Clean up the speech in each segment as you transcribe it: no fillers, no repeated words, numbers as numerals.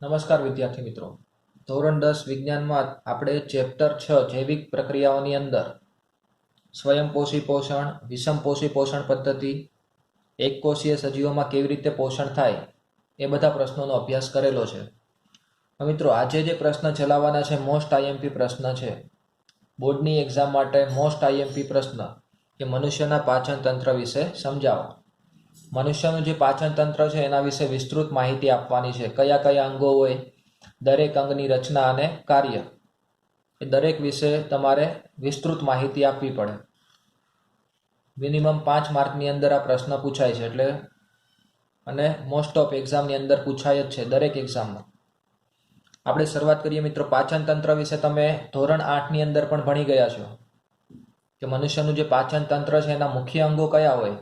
નમસ્કાર વિદ્યાર્થી મિત્રો. ધોરણ 10 વિજ્ઞાનમાં આપણે ચેપ્ટર 6 જૈવિક પ્રક્રિયાઓની અંદર સ્વયંપોષી પોષણ, વિષમપોષી પોષણ પદ્ધતિ, એકકોષીય સજીવોમાં કેવી રીતે પોષણ થાય એ બધા પ્રશ્નોનો અભ્યાસ કરેલો છે. મિત્રો, આજે જે પ્રશ્ન ચલાવવાના છે મોસ્ટ આઈએમપી પ્રશ્ન છે. બોર્ડની એક્ઝામ માટે મોસ્ટ આઈએમપી પ્રશ્ન કે મનુષ્યના પાચન તંત્ર વિશે સમજાવો. મનુષ્યનું જે પાચન તંત્ર છે એના વિશે વિસ્તૃત માહિતી આપવાની છે. કયા કયા અંગો હોય, દરેક અંગની રચના અને કાર્ય, એ દરેક વિશે તમારે વિસ્તૃત માહિતી આપવી પડે. મિનિમમ 5 માર્કની અંદર આ પ્રશ્ન પૂછાય છે એટલે અને મોસ્ટ ઓફ એક્ઝામની અંદર પૂછાય જ છે, દરેક એક્ઝામમાં. આપણે શરૂઆત કરીએ મિત્રો. પાચન તંત્ર વિશે તમે ધોરણ 8ની અંદર પણ ભણી ગયા છો કે મનુષ્યનું જે પાચન તંત્ર છે એના મુખ્ય અંગો કયા હોય.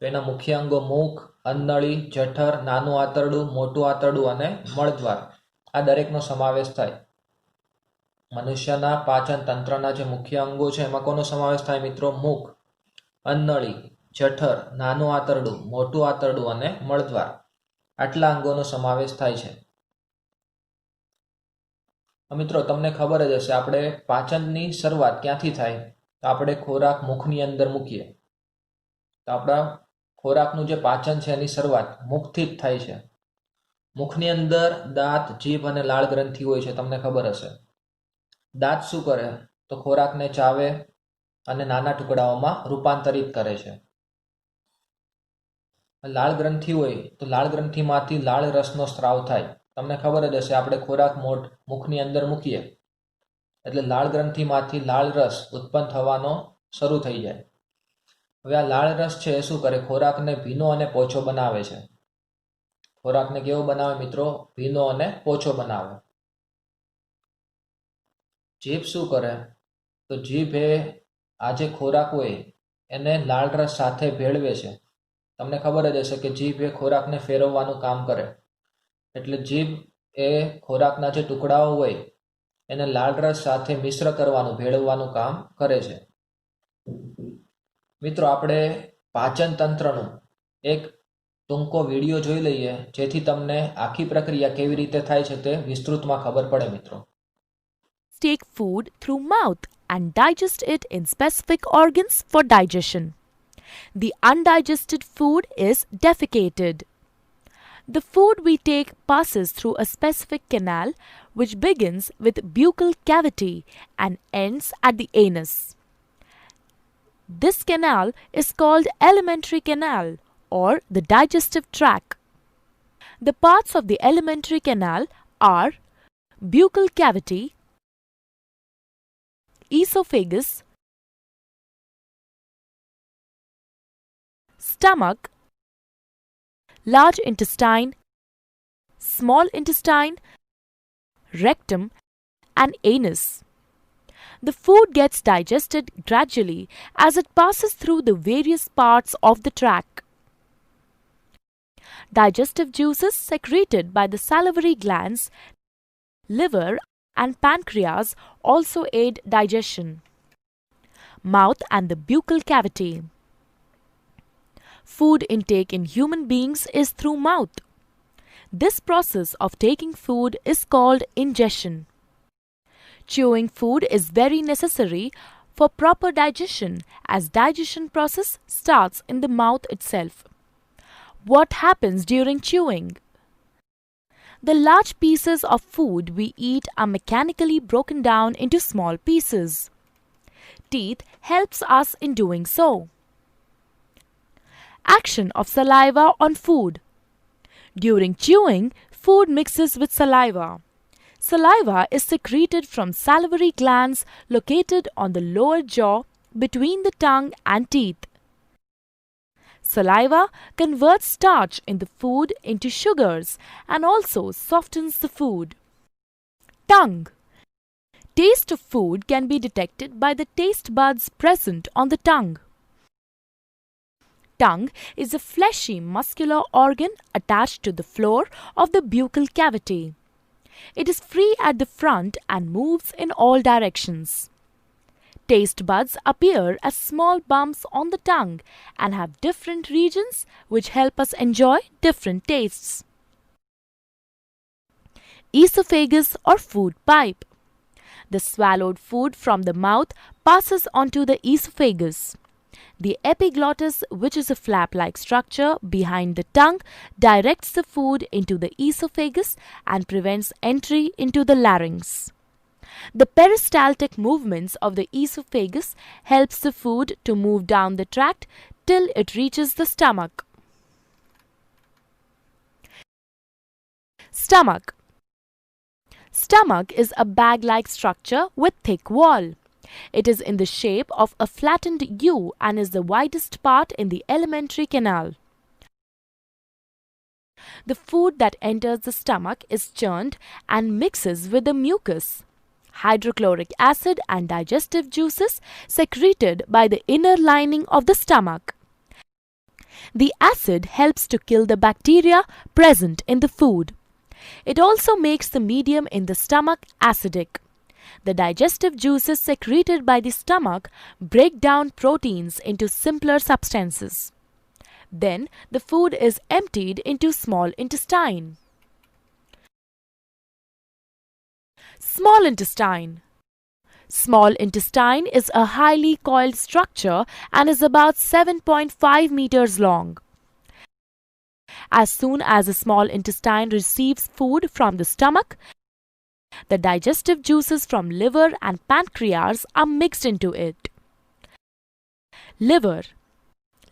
તો એના મુખ્ય અંગો મુખ, અન્નનળી, જઠર, નાનું આંતરડું, મોટું આંતરડું અને મળદ્વાર, આ દરેકનો સમાવેશ થાય. મનુષ્યના પાચન તંત્રના જે મુખ્ય અંગો છે એમાં કોનો સમાવેશ થાય મિત્રો? મુખ, અન્નનળી, જઠર, નાનું આંતરડું, મોટું આંતરડું અને મળદ્વાર, આટલા અંગોનો સમાવેશ થાય છે. મિત્રો, તમને ખબર જ હશે, આપણે પાચનની શરૂઆત ક્યાંથી થાય? તો આપણે ખોરાક મુખની અંદર મૂકીએ તો આપણા ખોરાકનું જે પાચન છે એની શરૂઆત મુખથી જ થાય છે. મુખની અંદર દાંત, જીભ અને લાળ ગ્રંથિ હોય છે, તમને ખબર હશે. દાંત શું કરે? તો ખોરાકને ચાવે અને નાના ટુકડાઓમાં રૂપાંતરિત કરે છે. લાળ ગ્રંથિ હોય તો લાળ ગ્રંથિમાંથી લાળ રસનો સ્ત્રાવ થાય. તમને ખબર જ હશે, આપણે ખોરાક મુખની અંદર મૂકીએ એટલે લાળ ગ્રંથિમાંથી લાળ રસ ઉત્પન્ન થવાનો શરૂ થઈ જાય. હવે આ લાળ રસ છે એ શું કરે? ખોરાકને ભીનો અને પોચો બનાવે છે. ખોરાકને કેવો બનાવે મિત્રો? ભીનો અને પોચો બનાવે. જીભ શું કરે? તો જીભ એ આ જે ખોરાક હોય એને લાળ રસ સાથે ભેળવે છે. તમને ખબર જ હશે કે જીભ એ ખોરાકને ફેરવવાનું કામ કરે. એટલે જીભ એ ખોરાકના જે ટુકડાઓ હોય એને લાળ રસ સાથે મિશ્ર કરવાનું, ભેળવવાનું કામ કરે છે. મિત્રો, આપણે પાચન તંત્રનું એક ટૂંકો વિડીયો જોઈ લઈએ જેથી તમને આખી પ્રક્રિયા કેવી રીતે થાય છે તે વિસ્તૃતમાં ખબર પડે મિત્રો. Take food through mouth and digest it in specific organs for digestion. The undigested food is defecated. The food we take passes through a specific canal which begins with buccal cavity and ends at the anus. This canal is called alimentary canal or the digestive tract. The parts of the alimentary canal are buccal cavity, esophagus, stomach, large intestine, small intestine, rectum, and anus. The food gets digested gradually as it passes through the various parts of the tract. Digestive juices secreted by the salivary glands, liver, and pancreas also aid digestion. Mouth and the buccal cavity. Food intake in human beings is through mouth. This process of taking food is called ingestion. Chewing food is very necessary for proper digestion as digestion process starts in the mouth itself. What happens during chewing? The large pieces of food we eat are mechanically broken down into small pieces. Teeth helps us in doing so. Action of saliva on food. During chewing, food mixes with saliva. Saliva is secreted from salivary glands located on the lower jaw between the tongue and teeth. Saliva converts starch in the food into sugars and also softens the food. Tongue. Taste of food can be detected by the taste buds present on the tongue. Tongue is a fleshy muscular organ attached to the floor of the buccal cavity. It is free at the front and moves in all directions. Taste buds appear as small bumps on the tongue and have different regions which help us enjoy different tastes. esophagus or food pipe. The swallowed food from the mouth passes onto the esophagus. The epiglottis, which is a flap-like structure behind the tongue, directs the food into the esophagus and prevents entry into the larynx. The peristaltic movements of the esophagus helps the food to move down the tract till it reaches the stomach. Stomach. Stomach is a bag-like structure with thick wall. It is in the shape of a flattened U and is the widest part in the alimentary canal. The food that enters the stomach is churned and mixes with the mucus, hydrochloric acid and digestive juices secreted by the inner lining of the stomach. The acid helps to kill the bacteria present in the food. It also makes the medium in the stomach acidic. The digestive juices secreted by the stomach break down proteins into simpler substances. Then the food is emptied into small intestine. Small intestine. Small intestine is a highly coiled structure and is about 7.5 meters long. As soon as the small intestine receives food from the stomach, the digestive juices from liver and pancreas are mixed into it. Liver.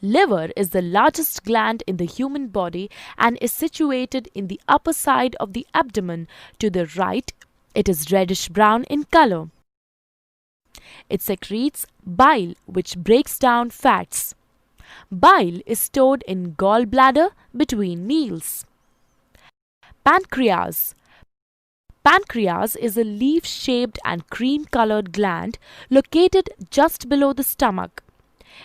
Liver is the largest gland in the human body and is situated in the upper side of the abdomen. To the right, it is reddish-brown in color. It secretes bile, which breaks down fats. Bile is stored in gallbladder between meals. Pancreas. Pancreas is a leaf-shaped and cream-colored gland located just below the stomach.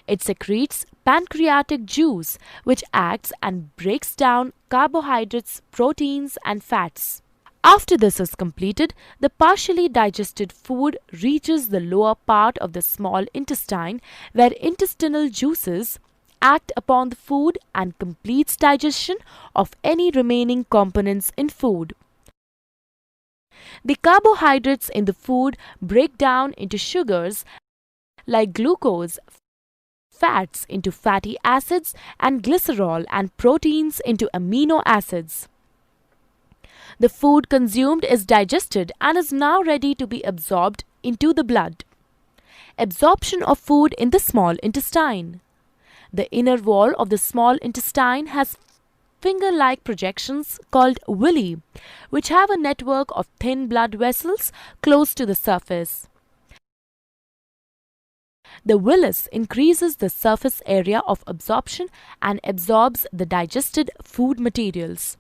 It secretes pancreatic juice, which acts and breaks down carbohydrates, proteins, and fats. After this is completed, the partially digested food reaches the lower part of the small intestine, where intestinal juices act upon the food and completes digestion of any remaining components in food. The carbohydrates in the food break down into sugars like glucose, fats into fatty acids, and glycerol, and proteins into amino acids. The food consumed is digested and is now ready to be absorbed into the blood. Absorption of food in the small intestine. The inner wall of the small intestine has finger-like projections called villi, which have a network of thin blood vessels close to the surface. The villus increases the surface area of absorption and absorbs the digested food materials.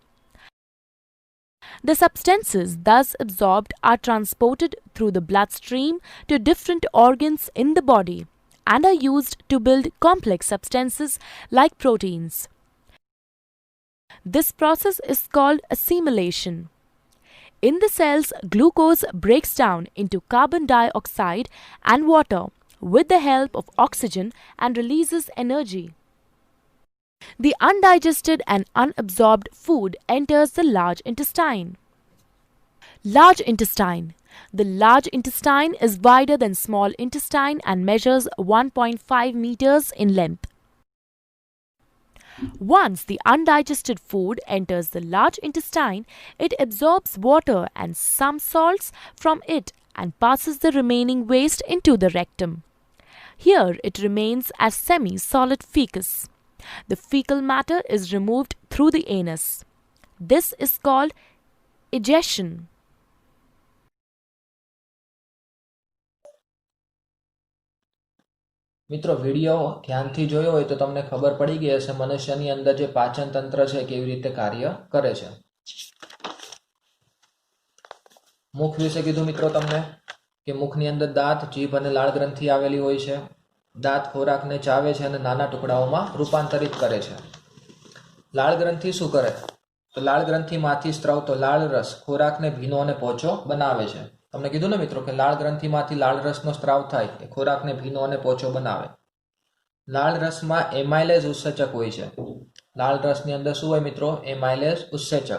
The substances thus absorbed are transported through the bloodstream to different organs in the body and are used to build complex substances like proteins. This process is called assimilation. In the cells, glucose breaks down into carbon dioxide and water with the help of oxygen and releases energy. The undigested and unabsorbed food enters the large intestine. Large intestine. The large intestine is wider than small intestine and measures 1.5 meters in length. Once the undigested food enters the large intestine, it absorbs water and some salts from it and passes the remaining waste into the rectum. Here it remains as semi-solid fecus. The fecal matter is removed through the anus. This is called egestion. મિત્રો video ધ્યાનથી જોયો હોય તો તમને ખબર પડી ગઈ હશે મનુષ્યની અંદર જે પાચન તંત્ર છે કેવી રીતે કાર્ય કરે છે. મુખ વિશે કીધું મિત્રો તમને કે મુખની અંદર દાંત, જીભ અને લાળ ગ્રંથિ આવેલી હોય છે. દાંત ખોરાકને ચાવે છે અને નાના ટુકડાઓમાં રૂપાંતરિત કરે છે. લાળ ગ્રંથિ શું કરે? તો લાળ ગ્રંથિમાંથી સ્ત્રાવતો લાળ રસ ખોરાકને ભીનો અને પોચો બનાવે છે. તમને કીધું ને મિત્રો કે લાળ ગ્રંથિમાંથી લાળ રસનો સ્ત્રાવ થાય એ ખોરાકને ભીનો અને પોચો બનાવે. લાળ રસમાં એમાઇલેઝ ઉત્સેચક હોય છે. લાળ રસની અંદર શું હોય મિત્રો? એમાઇલેઝ ઉત્સેચક.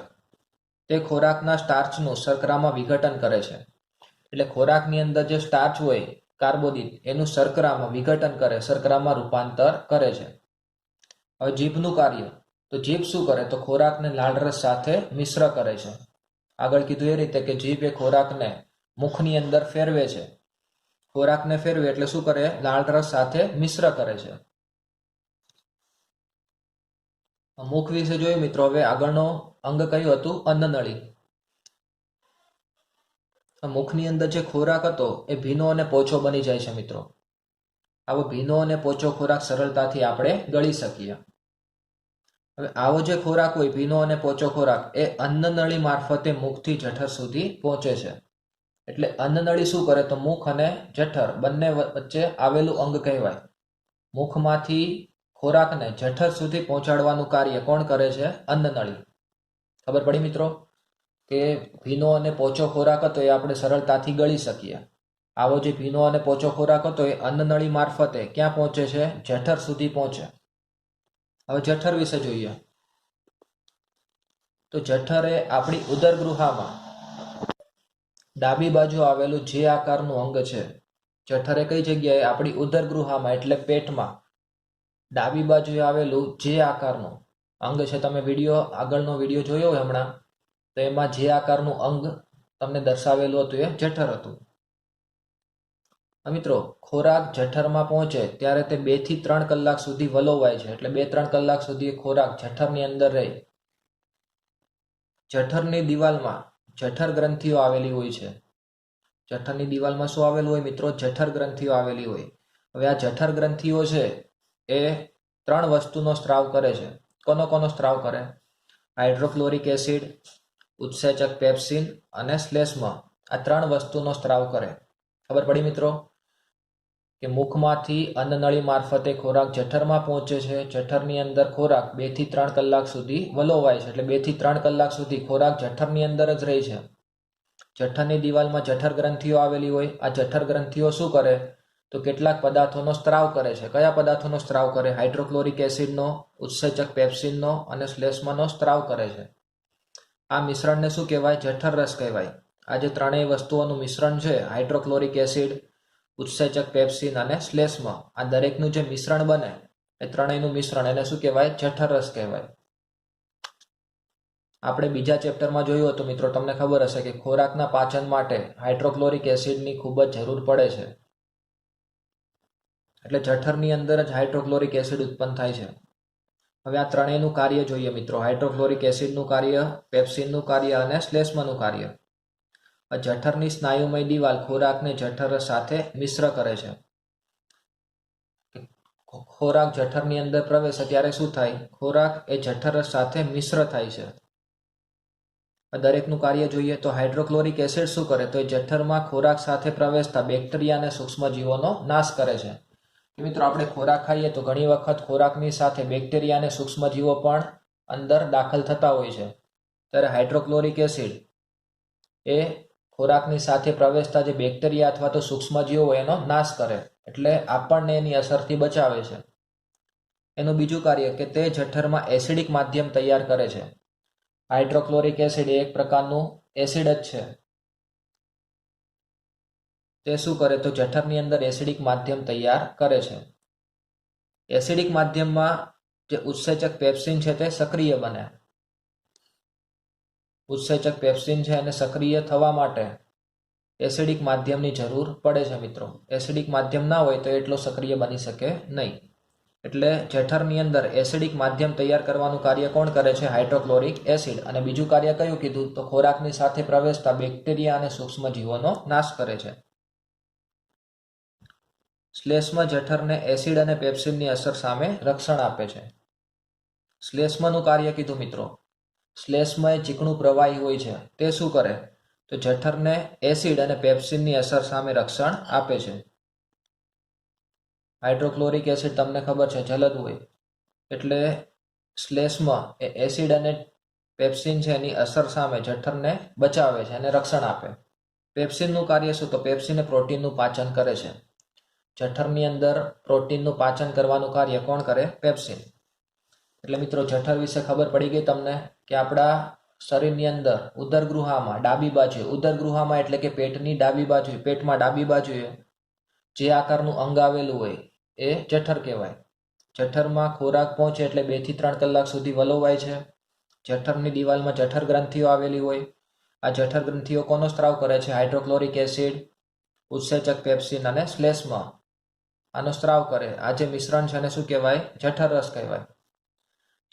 તે ખોરાકના સ્ટાર્ચનું શર્કરામાં વિઘટન કરે છે. એટલે ખોરાકની અંદર જે સ્ટાર્ચ હોય કાર્બોદિત એનું શર્કરામાં વિઘટન કરે, શર્કરામાં રૂપાંતર કરે છે. હવે જીભનું કાર્ય, તો જીભ શું કરે તો ખોરાકને લાળરસ સાથે મિશ્ર કરે છે. આગળ કીધું એ રીતે કે જીભ એ ખોરાકને મુખની અંદર ફેરવે છે. ખોરાકને ફેરવે એટલે શું કરે? લાળરસ સાથે મિશ્ર કરે છે. મુખ વિશે જોયું મિત્રો. હવે આગળનો અંગ કયું હતું? અન્નનળી. મુખની અંદર જે ખોરાક હતો એ ભીનો અને પોચો બની જાય છે મિત્રો. આવો ભીનો અને પોચો ખોરાક સરળતાથી આપણે ગળી શકીએ. હવે આવો જે ખોરાક હોય, ભીનો અને પોચો ખોરાક, એ અન્નનળી મારફતે મુખથી જઠર સુધી પહોંચે છે. એટલે અન્નનળી શું કરે તો મુખ અને જઠર બંને વચ્ચે આવેલું અંગ કહેવાય. મુખમાંથી ખોરાકને જઠર સુધી પહોંચાડવાનું કાર્ય કોણ કરે છે? અન્નનળી. ખબર પડી મિત્રો કે ભીનો અને પોચો ખોરાક હતો એ આપણે સરળતાથી ગળી શકીએ. આવો જે ભીનો અને પોચો ખોરાક હતો એ અન્નનળી મારફતે ક્યાં પહોંચે છે? જઠર સુધી પહોંચે. હવે જઠર વિશે જોઈએ. તો જઠર એ આપણી ઉદરગૃહામાં ડાબી બાજુ આવેલું જે આકારનું અંગ છે. જઠર એ કઈ જગ્યાએ? આપણી ઉદરગૃહામાં એટલે પેટમાં ડાબી બાજુએ આવેલું જે આકારનું અંગ છે. તમે આગળનો વિડીયો જોયો હોય હમણાં, તો એમાં જે આકારનું અંગ તમને દર્શાવેલું હતું એ જઠર હતું. મિત્રો, ખોરાક જઠરમાં પહોંચે ત્યારે તે 2 થી 3 કલાક સુધી વલોવાય છે. એટલે 2-3 કલાક સુધી ખોરાક જઠરની અંદર રહે. જઠરની દિવાલમાં જઠર ગ્રંથિઓ આવેલી હોય છે. જઠરની દિવાલમાં શું આવેલું હોય મિત્રો? જઠર ગ્રંથિઓ આવેલી હોય. હવે આ જઠર ગ્રંથિઓ છે એ 3 વસ્તુનો સ્ત્રાવ કરે છે. કોનો સ્ત્રાવ કરે? હાઇડ્રોક્લોરિક એસિડ, ઉત્સેચક પેપ્સિન અને શ્લેષ્મ. આ 3 વસ્તુનો સ્ત્રાવ કરે. ખબર પડી મિત્રો કે મુખમાંથી અન્નનળી મારફતે ખોરાક જઠરમાં પહોંચે છે. જઠરની અંદર ખોરાક 2 થી 3 કલાક સુધી વલોવાય છે. એટલે 2 થી 3 કલાક સુધી ખોરાક જઠરની અંદર જ રહે છે. જઠરની દિવાલમાં જઠર ગ્રંથિઓ આવેલી હોય. આ જઠર ગ્રંથિઓ શું કરે તો કેટલાક પદાર્થોનો સ્ત્રાવ કરે છે. કયા પદાર્થોનો સ્ત્રાવ કરે? હાઇડ્રોક્લોરિક એસિડનો, ઉત્સેચક પેપ્સિનનો અને શ્લેષ્મનો સ્ત્રાવ કરે છે. આ મિશ્રણને શું કહેવાય? જઠર રસ કહેવાય. આ જે ત્રણેય વસ્તુઓનું મિશ્રણ છે, હાઇડ્રોક્લોરિક એસિડ, ઉત્સેચક પેપ્સિન અને શ્લેષ્મ, આ દરેકનું જે મિશ્રણ બને એ ત્રણેયનું મિશ્રણ, એને શું કહેવાય? જઠર રસ કહેવાય. આપણે બીજા ચેપ્ટરમાં જોયું હતું મિત્રો, તમને ખબર હશે કે ખોરાકના પાચન માટે હાઇડ્રોક્લોરિક એસિડની ખૂબ જ જરૂર પડે છે. એટલે જઠરની અંદર જ હાઇડ્રોક્લોરિક એસિડ ઉત્પન્ન થાય છે. હવે આ ત્રણેયનું કાર્ય જોઈએ મિત્રો. હાઇડ્રોક્લોરિક એસિડનું કાર્ય, પેપ્સિનનું કાર્ય અને શ્લેષ્મનું કાર્ય. જઠરની સ્નાયુમય દિવાલ ખોરાકને જઠર સાથે મિશ્ર કરે છે. ખોરાક જઠરની અંદર પ્રવેશે ત્યારે શું થાય? ખોરાક એ જઠર સાથે મિશ્ર થાય છે. દરેકનું કાર્ય જોઈએ તો હાઇડ્રોક્લોરિક એસિડ શું કરે તો એ જઠરમાં ખોરાક સાથે પ્રવેશતા બેક્ટેરિયા અને સૂક્ષ્મજીવોનો નાશ કરે છે. મિત્રો, આપણે ખોરાક ખાઈએ તો ઘણી વખત ખોરાકની સાથે બેક્ટેરિયા અને સૂક્ષ્મજીવો પણ અંદર દાખલ થતા હોય છે. ત્યારે હાઇડ્રોક્લોરિક એસિડ એ ખોરાકની સાથે પ્રવેશતા જે બેક્ટેરિયા અથવા તો સૂક્ષ્મજીવો હોય એનો નાશ કરે. એટલે આપણને એની અસરથી બચાવે છે. એનું બીજું કાર્ય કે તે જઠરમાં એસિડિક માધ્યમ તૈયાર કરે છે. હાઇડ્રોક્લોરિક એસિડ એ એક પ્રકારનું એસિડ જ છે. તે શું કરે તો જઠરની અંદર એસિડિક માધ્યમ તૈયાર કરે છે. એસિડિક માધ્યમમાં જે ઉત્સેચક પેપ્સિન છે તે સક્રિય બને. ઉત્સેચક પેપ્સિન છે એને સક્રિય થવા માટે એસિડિક માધ્યમની જરૂર પડે છે મિત્રો. એસિડિક માધ્યમ ના હોય તો એટલો સક્રિય બની શકે નહીં. એટલે જઠરની અંદર એસિડિક માધ્યમ તૈયાર કરવાનું કાર્ય કોણ કરે છે? Hydrochloric acid. અને બીજું કાર્ય કયું કીધું તો ખોરાકની સાથે પ્રવેશતા બેક્ટેરિયા અને સૂક્ષ્મજીવોનો નાશ કરે છે. શ્લેષ્મ જઠરને એસિડ અને પેપ્સિનની અસર સામે રક્ષણ આપે છે. શ્લેષ્મનું કાર્ય કીધું મિત્રો. શ્લેષ્મ એ ચીકણું પ્રવાહી હોય છે. તે શું કરે તો જઠરને એસિડ અને પેપ્સિનની અસર સામે રક્ષણ આપે છે. હાઇડ્રોક્લોરિક એસિડ તમને ખબર છે જલદ હોય, એટલે શ્લેષ્મ એ એસિડ અને પેપ્સિન છે એની અસર સામે જઠરને બચાવે છે અને રક્ષણ આપે. પેપ્સિનનું કાર્ય શું તો પેપ્સિન એ પ્રોટીનનું પાચન કરે છે. જઠરની અંદર પ્રોટીનનું પાચન કરવાનું કાર્ય કોણ કરે? પેપ્સિન. એટલે મિત્રો, જઠર વિશે ખબર પડી ગઈ તમને કે આપણા શરીરની અંદર ઉદરગૃહામાં ડાબી બાજુએ, ઉદરગૃહામાં એટલે કે પેટની ડાબી બાજુએ, પેટમાં ડાબી બાજુએ જે આકારનું અંગ આવેલું હોય એ જઠર કહેવાય. જઠરમાં ખોરાક પહોંચે એટલે 2 થી 3 કલાક સુધી વલોવાય છે. જઠરની દિવાલમાં જઠર ગ્રંથિઓ આવેલી હોય. આ જઠર ગ્રંથિઓ કોનો સ્ત્રાવ કરે છે? હાઇડ્રોક્લોરિક એસિડ, ઉત્સેચક પેપ્સિન અને શ્લેષ્મ આનો સ્ત્રાવ કરે. આ જે મિશ્રણ છે એને શું કહેવાય? જઠર રસ કહેવાય.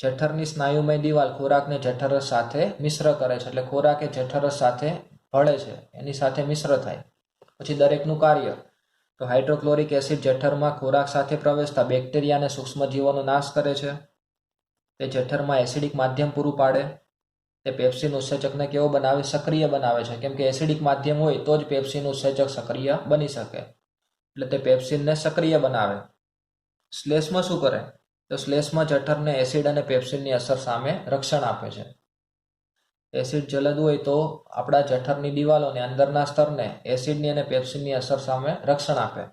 જઠરની સ્નાયુમય દિવાલ ખોરાકને જઠર રસ સાથે મિશ્ર કરે છે, એટલે ખોરાક એ જઠર રસ સાથે ભળે છે, એની સાથે મિશ્ર થાય. પછી દરેકનું કાર્ય તો હાઇડ્રોક્લોરિક એસિડ જઠરમાં ખોરાક સાથે પ્રવેશતા બેક્ટેરિયા અને સૂક્ષ્મજીવોનો નાશ કરે છે. તે જઠરમાં એસિડિક માધ્યમ પૂરું પાડે. તે પેપ્સિન ઉત્સેચકને કેવો બનાવે? સક્રિય બનાવે છે, કેમ કે એસિડિક માધ્યમ હોય તો જ પેપ્સિન ઉત્સેચક સક્રિય બની શકે, એટલે તે પેપ્સિનને સક્રિય બનાવે. શ્લેષ્મ શું કરે? તો શ્લેષ્મ જઠરને એસિડ અને પેપ્સિનની અસર સામે રક્ષણ આપે છે. એસિડ જલદ હોય તો આપણા જઠરની દિવાલોને, અંદરના સ્તરને એસિડની અને પેપ્સિનની અસર સામે રક્ષણ આપે.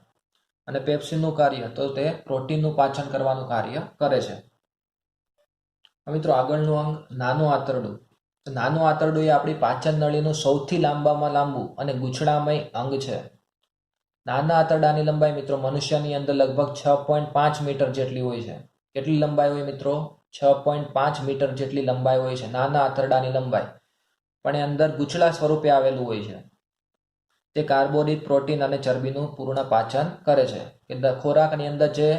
અને પેપ્સિનનું કાર્ય તો તે પ્રોટીનનું પાચન કરવાનું કાર્ય કરે છે. મિત્રો આગળનું અંગ નાનું આંતરડું. નાનું આંતરડું એ આપણી પાચન નળીનું સૌથી લાંબામાં લાંબુ અને ગૂંચળામય અંગ છે. નાના આંતરડાની લંબાઈ મિત્રો મનુષ્યની અંદર લગભગ 6.5 મીટર જેટલી હોય છે. કેટલી લંબાઈ હોય મિત્રો? 6.5 મીટર જેટલી લંબાઈ હોય છે નાના આંતરડાની લંબાઈ. પણ એ અંદર ગૂંચળા સ્વરૂપે આવેલું હોય છે. તે કાર્બોદિત, પ્રોટીન અને ચરબીનું પૂર્ણ પાચન કરે છે. કે ખોરાકની અંદર જે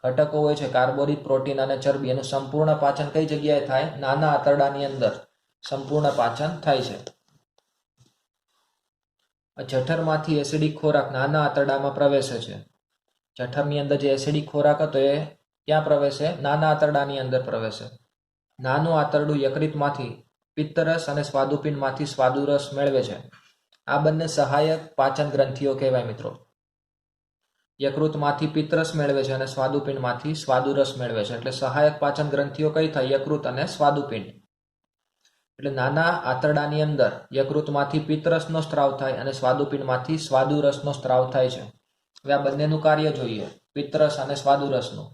ઘટકો હોય છે કાર્બોદિત, પ્રોટીન અને ચરબી, એનું સંપૂર્ણ પાચન કઈ જગ્યાએ થાય? નાના આંતરડાની અંદર સંપૂર્ણ પાચન થાય છે. જઠરમાંથી એસિડિક ખોરાક નાના આંતરડામાં પ્રવેશે છે. જઠરની અંદર જે એસિડિક ખોરાક હતો એ ક્યાં પ્રવેશે? નાના આંતરડાની અંદર પ્રવેશે. નાનું આંતરડું યકૃતમાંથી પિત્તરસ અને સ્વાદુપિંડમાંથી સ્વાદુરસ મેળવે છે. આ બંને સહાયક પાચન ગ્રંથિઓ કહેવાય મિત્રો. યકૃતમાંથી પિત્તરસ મેળવે છે અને સ્વાદુપિંડમાંથી સ્વાદુરસ મેળવે છે. એટલે સહાયક પાચન ગ્રંથિઓ કઈ થાય? યકૃત અને સ્વાદુપિંડ. એટલે નાના આંતરડાની અંદર યકૃતમાંથી પિત્તરસનો સ્ત્રાવ થાય અને સ્વાદુપિંડમાંથી સ્વાદુરસનો સ્ત્રાવ થાય છે. હવે આ બંનેનું કાર્ય જોઈએ, પિત્તરસ અને સ્વાદુરસનું.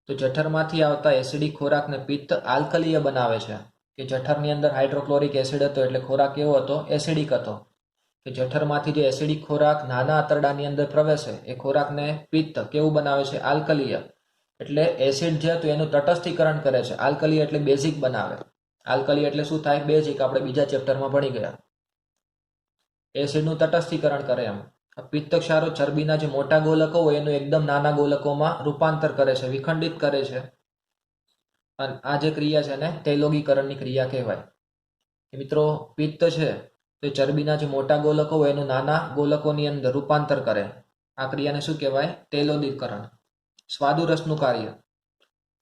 તો જઠરમાંથી આવતા એસિડિક ખોરાકને પિત્ત આલ્કલીય બનાવે છે. કે જઠરની અંદર હાઇડ્રોક્લોરિક એસિડ હતો એટલે ખોરાક કેવો હતો? એસિડિક હતો. કે જઠરમાંથી જે એસિડિક ખોરાક નાના આંતરડાની અંદર પ્રવેશે એ ખોરાકને પિત્ત કેવું બનાવે છે? આલ્કલીય. એટલે એસિડ જે હતું એનું તટસ્થીકરણ કરે છે. આલ્કલીય એટલે બેઝિક બનાવે. આલ્કલી એટલે શું થાય? બેઝિક. આપણે બીજા ચેપ્ટરમાં ભણી ગયા. એસિડનું તટસ્થીકરણ કરે એમ. પિત્તક્ષારો ચરબીના જે મોટા ગોલકો હોય એનું એકદમ નાના ગોલકોમાં રૂપાંતર કરે છે, વિખંડિત કરે છે. અને આ જે ક્રિયા છે એને તૈલોગીકરણની ક્રિયા કહેવાય. મિત્રો પિત્ત છે તો ચરબીના જે મોટા ગોલકો હોય એનું નાના ગોલકોની અંદર રૂપાંતર કરે. આ ક્રિયાને શું કહેવાય? તૈલોગીકરણ. સ્વાદુરસનું કાર્ય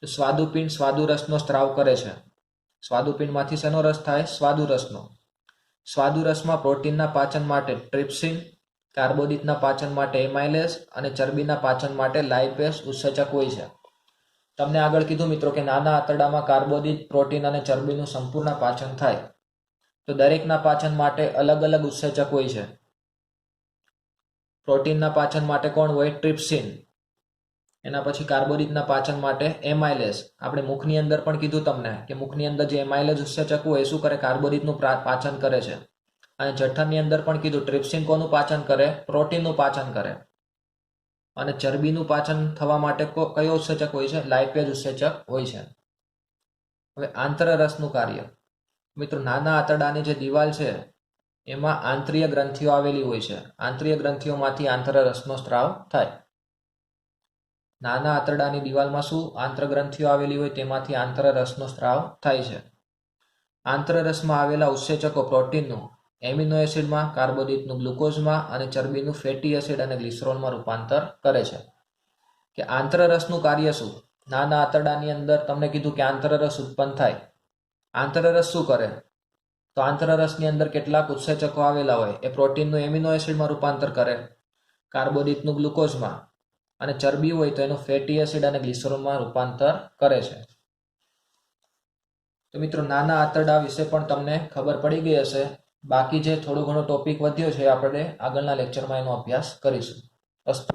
તો સ્વાદુપિંડ સ્વાદુરસનો સ્ત્રાવ કરે છે. સ્વાદુપિંડમાંથી શેનો રસ થાય? સ્વાદુરસનો. સ્વાદુરસમાં પ્રોટીનના પાચન માટે ટ્રિપ્સિન, કાર્બોદિતના પાચન માટે એમાઇલેસ અને ચરબીના પાચન માટે લાઇપેસ ઉત્સેચક હોય છે. તમને આગળ કીધું મિત્રો કે નાના આંતરડામાં કાર્બોદિત, પ્રોટીન અને ચરબીનું સંપૂર્ણ પાચન થાય. તો દરેકના પાચન માટે અલગ અલગ ઉત્સેચક હોય છે. પ્રોટીનના પાચન માટે કોણ હોય? ટ્રિપ્સિન. એના પછી કાર્બોદિતના પાચન માટે એમાઇલેસ. આપણે મુખની અંદર પણ કીધું તમને કે મુખની અંદર જે એમાઇલેસ ઉત્સેચક હોય એ શું કરે? કાર્બોદિતનું પાચન કરે છે. અને જઠરની અંદર પણ કીધું ટ્રિપ્સિન કોનું પાચન કરે? પ્રોટીનનું પાચન કરે. અને ચરબીનું પાચન થવા માટે કયો ઉત્સેચક હોય છે? લાઇપેઝ ઉત્સેચક હોય છે. હવે આંતરરસનું કાર્ય. મિત્રો નાના આંતરડાની જે દિવાલ છે એમાં આંતરીય ગ્રંથિઓ આવેલી હોય છે. આંતરીય ગ્રંથિઓમાંથી આંતરરસનો સ્ત્રાવ થાય. નાના આંતરડાની દિવાલમાં શું આંતરગ્રંથિઓ આવેલી હોય તેમાંથી આંતરરસનો સ્ત્રાવ થાય છે. આંતરરસમાં આવેલા ઉત્સેચકો પ્રોટીનનું એમિનો એસિડમાં, કાર્બોદિતનું ગ્લુકોઝમાં અને ચરબીનું ફેટી એસિડ અને ગ્લિસરોલમાં રૂપાંતર કરે છે. કે આંતરરસનું કાર્ય શું? નાના આંતરડાની અંદર તમને કીધું કે આંતરરસ ઉત્પન્ન થાય. આંતરરસ શું કરે? તો આંતરરસની અંદર કેટલાક ઉત્સેચકો આવેલા હોય એ પ્રોટીનનું એમિનો એસિડમાં રૂપાંતર કરે, કાર્બોદિતનું ગ્લુકોઝમાં અને ચરબી હોય તો એનું ફેટી એસિડ અને ગ્લિસરોલમાં રૂપાંતર કરે છે. તો મિત્રો નાના આંતરડા વિશે પણ તમને ખબર પડી ગઈ હશે. બાકી જે થોડો ઘણો ટોપિક વધ્યો છે આપણે આગળના લેક્ચરમાં એનો અભ્યાસ કરીશું. અસ્તુ.